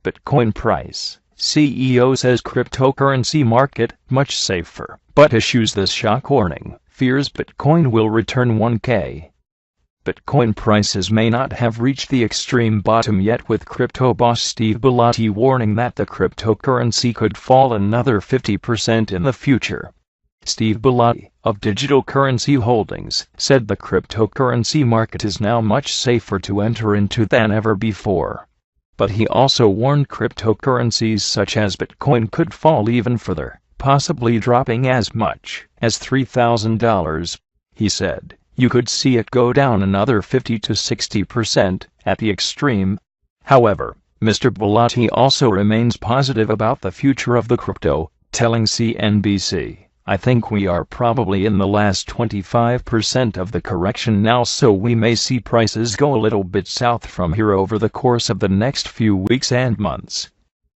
Bitcoin price. CEO says cryptocurrency market much safer, but issues this shock warning, fears Bitcoin will return 1K. Bitcoin prices may not have reached the extreme bottom yet, with crypto boss Steve Bellotti warning that the cryptocurrency could fall another 50% in the future. Steve Bellotti, of Digital Currency Holdings, said the cryptocurrency market is now much safer to enter into than ever before. But he also warned cryptocurrencies such as Bitcoin could fall even further, possibly dropping as much as $3,000. He said, "You could see it go down another 50 to 60% at the extreme." However, Mr. Bellotti also remains positive about the future of the crypto, telling CNBC, "I think we are probably in the last 25% of the correction now, so we may see prices go a little bit south from here over the course of the next few weeks and months.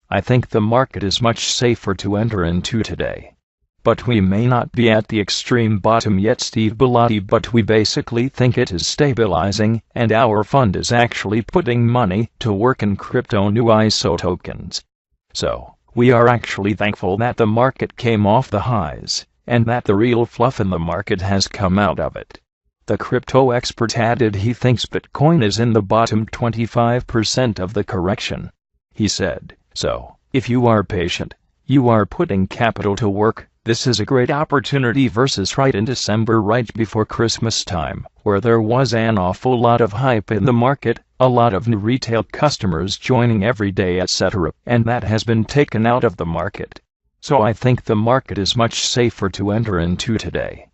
I think the market is much safer to enter into today. But we may not be at the extreme bottom yet, Steve Bellotti, but we basically think it is stabilizing, and our fund is actually putting money to work in crypto new ISO tokens. So, we are actually thankful that the market came off the highs, and that the real fluff in the market has come out of it." The crypto expert added he thinks Bitcoin is in the bottom 25% of the correction. He said, "So, if you are patient, you are putting capital to work, this is a great opportunity versus right in December, right before Christmas time, where there was an awful lot of hype in the market, a lot of new retail customers joining every day, etc., and that has been taken out of the market. So I think the market is much safer to enter into today.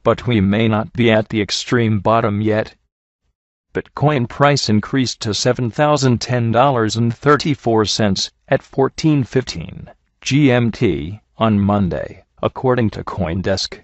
But we may not be at the extreme bottom yet." Bitcoin price increased to $7,010.34 at 14:15 GMT on Monday, according to CoinDesk.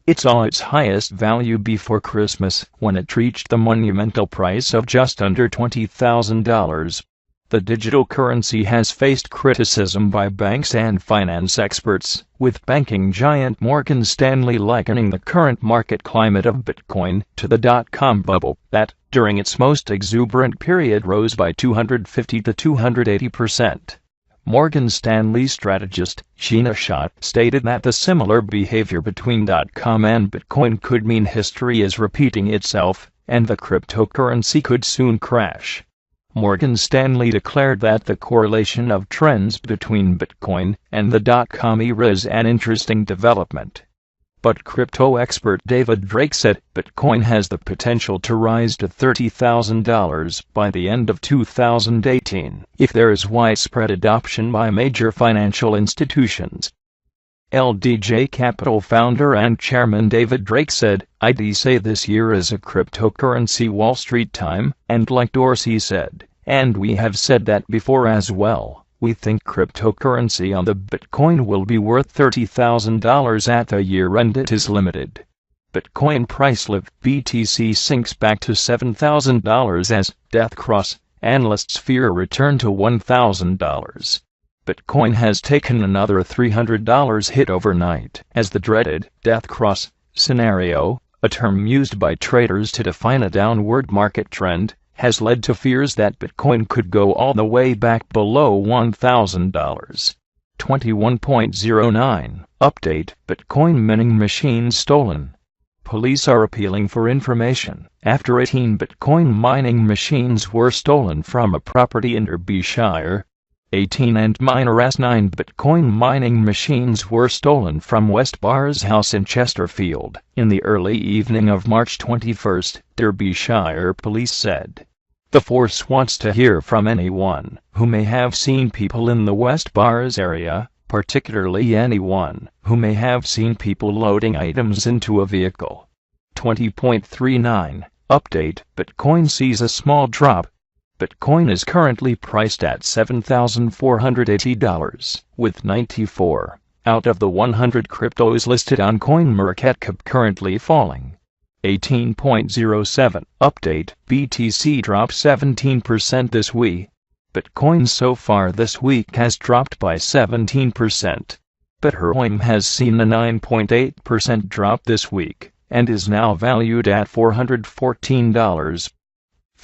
It saw its highest value before Christmas, when it reached the monumental price of just under $20,000. The digital currency has faced criticism by banks and finance experts, with banking giant Morgan Stanley likening the current market climate of Bitcoin to the dot-com bubble that, during its most exuberant period, rose by 250 to 280%. Morgan Stanley strategist Sheena Shah stated that the similar behavior between .com and Bitcoin could mean history is repeating itself, and the cryptocurrency could soon crash. Morgan Stanley declared that the correlation of trends between Bitcoin and the .com era is an interesting development. But crypto expert David Drake said Bitcoin has the potential to rise to $30,000 by the end of 2018 if there is widespread adoption by major financial institutions. LDJ Capital founder and chairman David Drake said, "I'd say this year is a cryptocurrency Wall Street time, and like Dorsey said, and we have said that before as well, we think cryptocurrency on the Bitcoin will be worth $30,000 at the year end. It is limited." Bitcoin price lift BTC sinks back to $7,000 as death cross analysts fear return to $1,000. Bitcoin has taken another $300 hit overnight as the dreaded death cross scenario, a term used by traders to define a downward market trend, has led to fears that Bitcoin could go all the way back below $1,000. 21.09 Update: Bitcoin mining machines stolen. Police are appealing for information after 18 Bitcoin mining machines were stolen from a property in Derbyshire. 18 and miners 9 Bitcoin mining machines were stolen from West Barr's house in Chesterfield in the early evening of March 21, Derbyshire police said. The force wants to hear from anyone who may have seen people in the West Barr's area, particularly anyone who may have seen people loading items into a vehicle. 20.39 Update: Bitcoin sees a small drop. Bitcoin is currently priced at $7,480, with 94 out of the 100 cryptos listed on CoinMarketCap currently falling. 18.07 Update: BTC dropped 17% this week. Bitcoin so far this week has dropped by 17%. Bitcoin has seen a 9.8% drop this week, and is now valued at $414.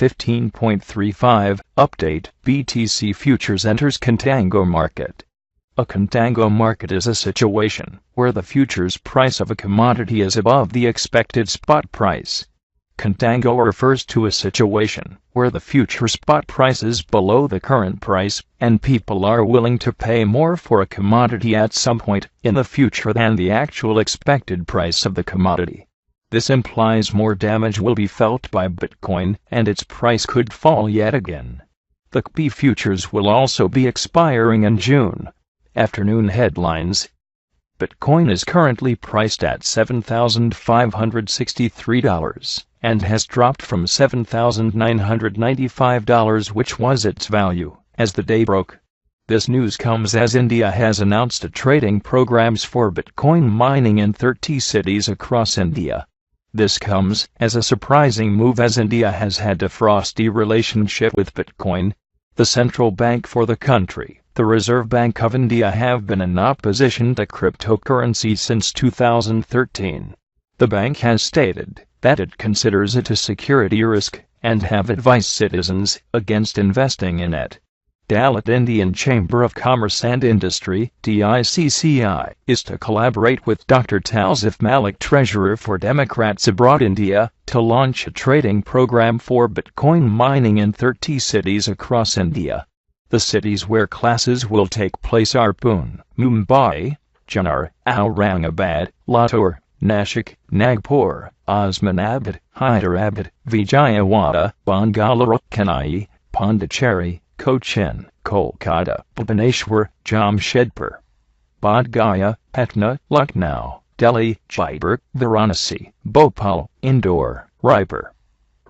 15.35 Update. BTC Futures enters contango market. A contango market is a situation where the futures price of a commodity is above the expected spot price. Contango refers to a situation where the future spot price is below the current price, and people are willing to pay more for a commodity at some point in the future than the actual expected price of the commodity. This implies more damage will be felt by Bitcoin, and its price could fall yet again. The XBI futures will also be expiring in June. Afternoon headlines. Bitcoin is currently priced at $7,563 and has dropped from $7,995, which was its value as the day broke. This news comes as India has announced trading programs for Bitcoin mining in 30 cities across India. This comes as a surprising move as India has had a frosty relationship with Bitcoin. The central bank for the country, the Reserve Bank of India, have been in opposition to cryptocurrency since 2013. The bank has stated that it considers it a security risk and have advised citizens against investing in it. Dalit Indian Chamber of Commerce and Industry (DICCI) is to collaborate with Dr. Tausif Malik, Treasurer for Democrats Abroad India, to launch a trading program for Bitcoin mining in 30 cities across India. The cities where classes will take place are Pune, Mumbai, Janar, Aurangabad, Latur, Nashik, Nagpur, Osmanabad, Hyderabad, Vijayawada, Bangalore, Chennai, Pondicherry, Cochin, Kolkata, Bhubaneswar, Jamshedpur, Bodh Gaya, Patna, Lucknow, Delhi, Jaipur, Varanasi, Bhopal, Indore, Raipur,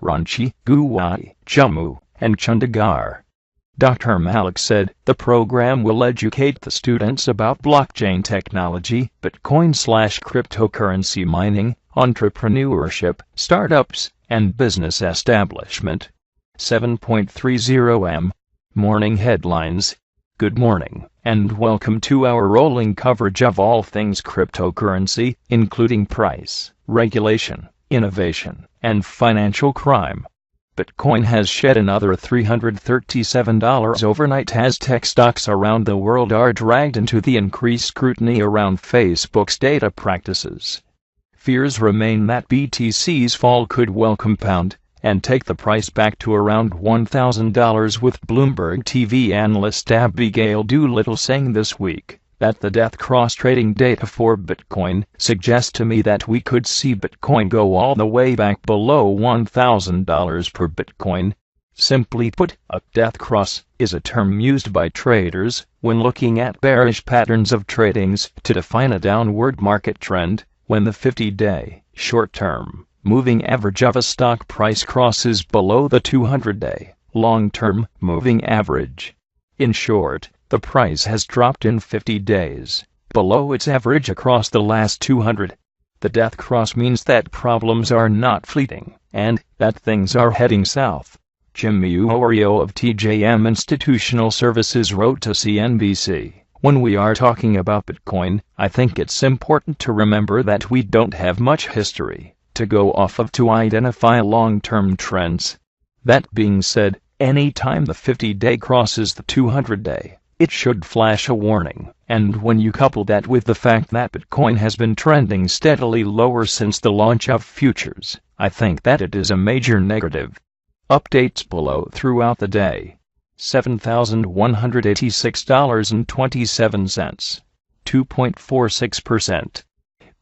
Ranchi, Guwahati, Jammu, and Chandigarh. Dr. Malik said the program will educate the students about blockchain technology, Bitcoin/cryptocurrency mining, entrepreneurship, startups, and business establishment. 7.30 m. Morning headlines. Good morning, and welcome to our rolling coverage of all things cryptocurrency, including price, regulation, innovation, and financial crime. Bitcoin has shed another $337 overnight as tech stocks around the world are dragged into the increased scrutiny around Facebook's data practices. Fears remain that BTC's fall could well compound and take the price back to around $1,000, with Bloomberg TV analyst Abigail Doolittle saying this week that the death cross trading data for Bitcoin suggests to me that we could see Bitcoin go all the way back below $1,000 per Bitcoin. Simply put, a death cross is a term used by traders when looking at bearish patterns of tradings to define a downward market trend when the 50-day, short-term, moving average of a stock price crosses below the 200-day, long-term, moving average. In short, the price has dropped in 50 days, below its average across the last 200. The death cross means that problems are not fleeting, and that things are heading south. Jimmy Uorio of TJM Institutional Services wrote to CNBC, "When we are talking about Bitcoin, I think it's important to remember that we don't have much history to go off of to identify long-term trends. That being said, any time the 50-day crosses the 200-day, it should flash a warning, and when you couple that with the fact that Bitcoin has been trending steadily lower since the launch of futures, I think that it is a major negative." Updates below throughout the day. $7,186.27, 2.46%.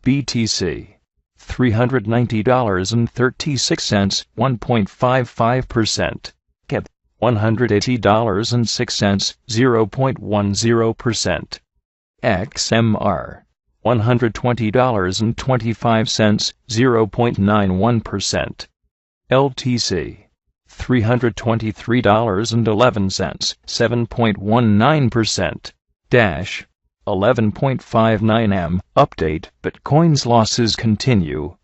BTC. $390.36, 1.55%. CAD. $180.06, 0.10%. XMR. $120.25, 0.91%. LTC. $323.11, 7.19%. Dash. 11.59 m. Update. Bitcoin's losses continue.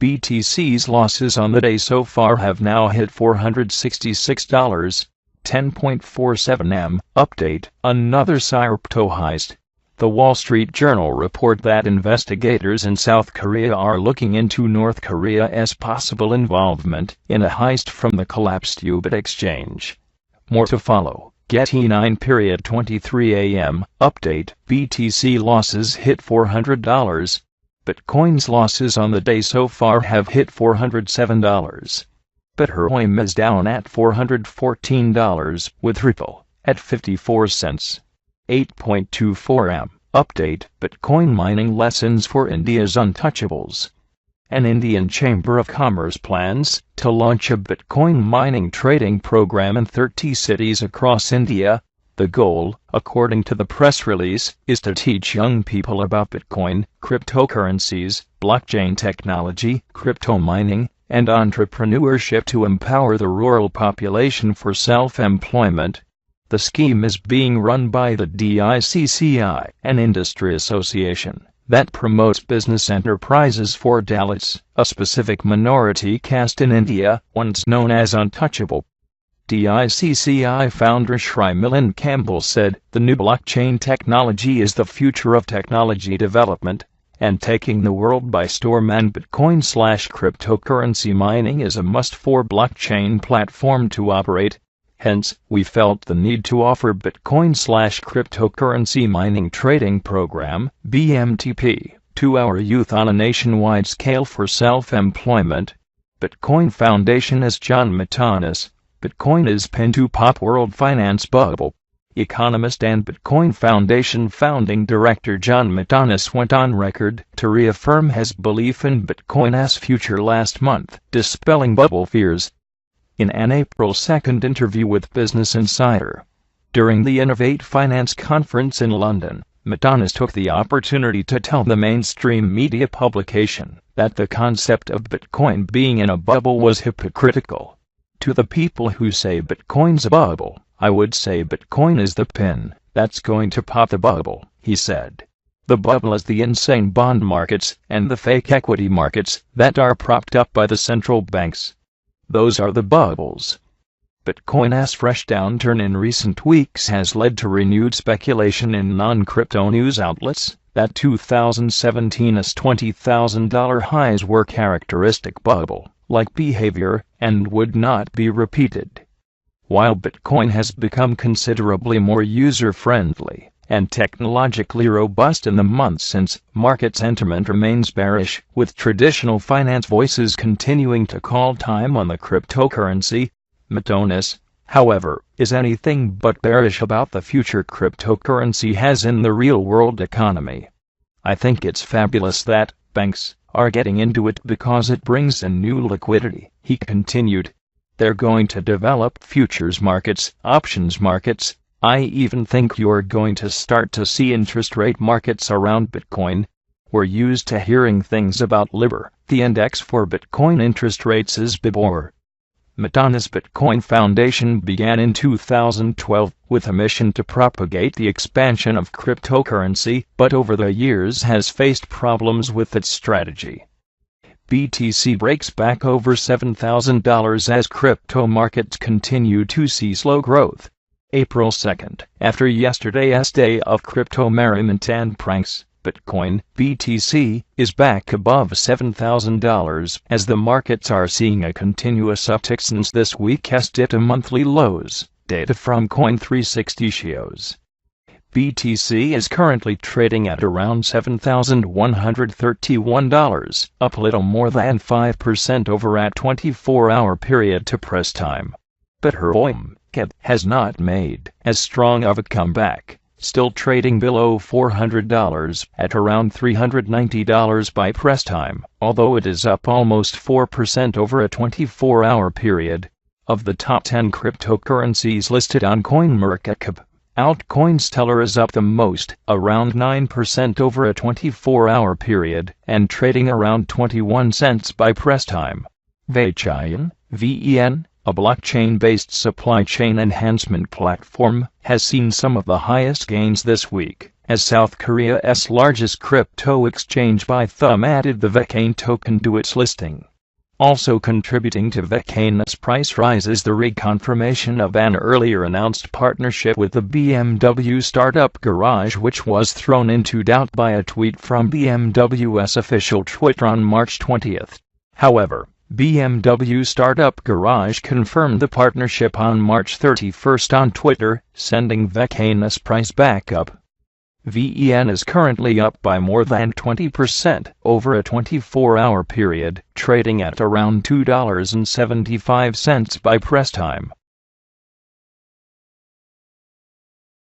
BTC's losses on the day so far have now hit $466. 10.47 m. Update. Another Crypto heist. The Wall Street Journal report that investigators in South Korea are looking into North Korea's possible involvement in a heist from the collapsed Ubit exchange. More to follow. Getty 9:23 a.m. Update. BTC losses hit $400. Bitcoin's losses on the day so far have hit $407. Bitcoin is down at $414, with Ripple at 54 cents. 8:24 am. Update. Bitcoin mining lessons for India's untouchables. An Indian Chamber of Commerce plans to launch a Bitcoin mining trading program in 30 cities across India. The goal, according to the press release, is to teach young people about Bitcoin, cryptocurrencies, blockchain technology, crypto mining, and entrepreneurship to empower the rural population for self-employment. The scheme is being run by the DICCI, an industry association that promotes business enterprises for Dalits, a specific minority caste in India, once known as untouchable. DICCI founder Sri Milind Campbell said, "The new blockchain technology is the future of technology development and taking the world by storm, and Bitcoin/cryptocurrency mining is a must for blockchain platform to operate. Hence, we felt the need to offer Bitcoin/cryptocurrency mining trading program, BMTP, to our youth on a nationwide scale for self-employment." Bitcoin Foundation is John Matanis. Bitcoin is pinned to pop world finance bubble. Economist and Bitcoin Foundation founding director John Matanis went on record to reaffirm his belief in Bitcoin's future last month, dispelling bubble fears. In an April 2 interview with Business Insider, during the Innovate Finance Conference in London, Matanis took the opportunity to tell the mainstream media publication that the concept of Bitcoin being in a bubble was hypocritical. "To the people who say Bitcoin's a bubble, I would say Bitcoin is the pin that's going to pop the bubble," he said. "The bubble is the insane bond markets and the fake equity markets that are propped up by the central banks. Those are the bubbles." Bitcoin's fresh downturn in recent weeks has led to renewed speculation in non-crypto news outlets that 2017's $20,000 highs were characteristic bubble-like behavior and would not be repeated. While Bitcoin has become considerably more user-friendly and technologically robust in the months since, market sentiment remains bearish, with traditional finance voices continuing to call time on the cryptocurrency. Matanis, however, is anything but bearish about the future cryptocurrency has in the real-world economy. "I think it's fabulous that banks are getting into it because it brings in new liquidity," he continued. "They're going to develop futures markets, options markets. I even think you're going to start to see interest rate markets around Bitcoin. We're used to hearing things about LIBOR. The index for Bitcoin interest rates is BIBOR." Matanis Bitcoin Foundation began in 2012 with a mission to propagate the expansion of cryptocurrency, but over the years has faced problems with its strategy. BTC breaks back over $7,000 as crypto markets continue to see slow growth. April 2, after yesterday's day of crypto merriment and pranks, Bitcoin, BTC, is back above $7,000 as the markets are seeing a continuous uptick since this week's hit monthly lows, data from Coin360 shows. BTC is currently trading at around $7,131, up little more than 5% over a 24-hour period to press time. Bitcoin has not made as strong of a comeback, still trading below $400 at around $390 by press time, although it is up almost 4% over a 24-hour period. Of the top 10 cryptocurrencies listed on CoinMarketCap, altcoin Stellar is up the most, around 9% over a 24-hour period, and trading around 21 cents by press time. Vchain, VEN, a blockchain-based supply chain enhancement platform, has seen some of the highest gains this week, as South Korea's largest crypto exchange Bithumb added the Vchain token to its listing. Also contributing to Vecana's price rise is the reconfirmation of an earlier announced partnership with the BMW Startup Garage, which was thrown into doubt by a tweet from BMW's official Twitter on March 20th. However, BMW Startup Garage confirmed the partnership on March 31st on Twitter, sending Vecana's price back up. VEN is currently up by more than 20% over a 24-hour period, trading at around $2.75 by press time.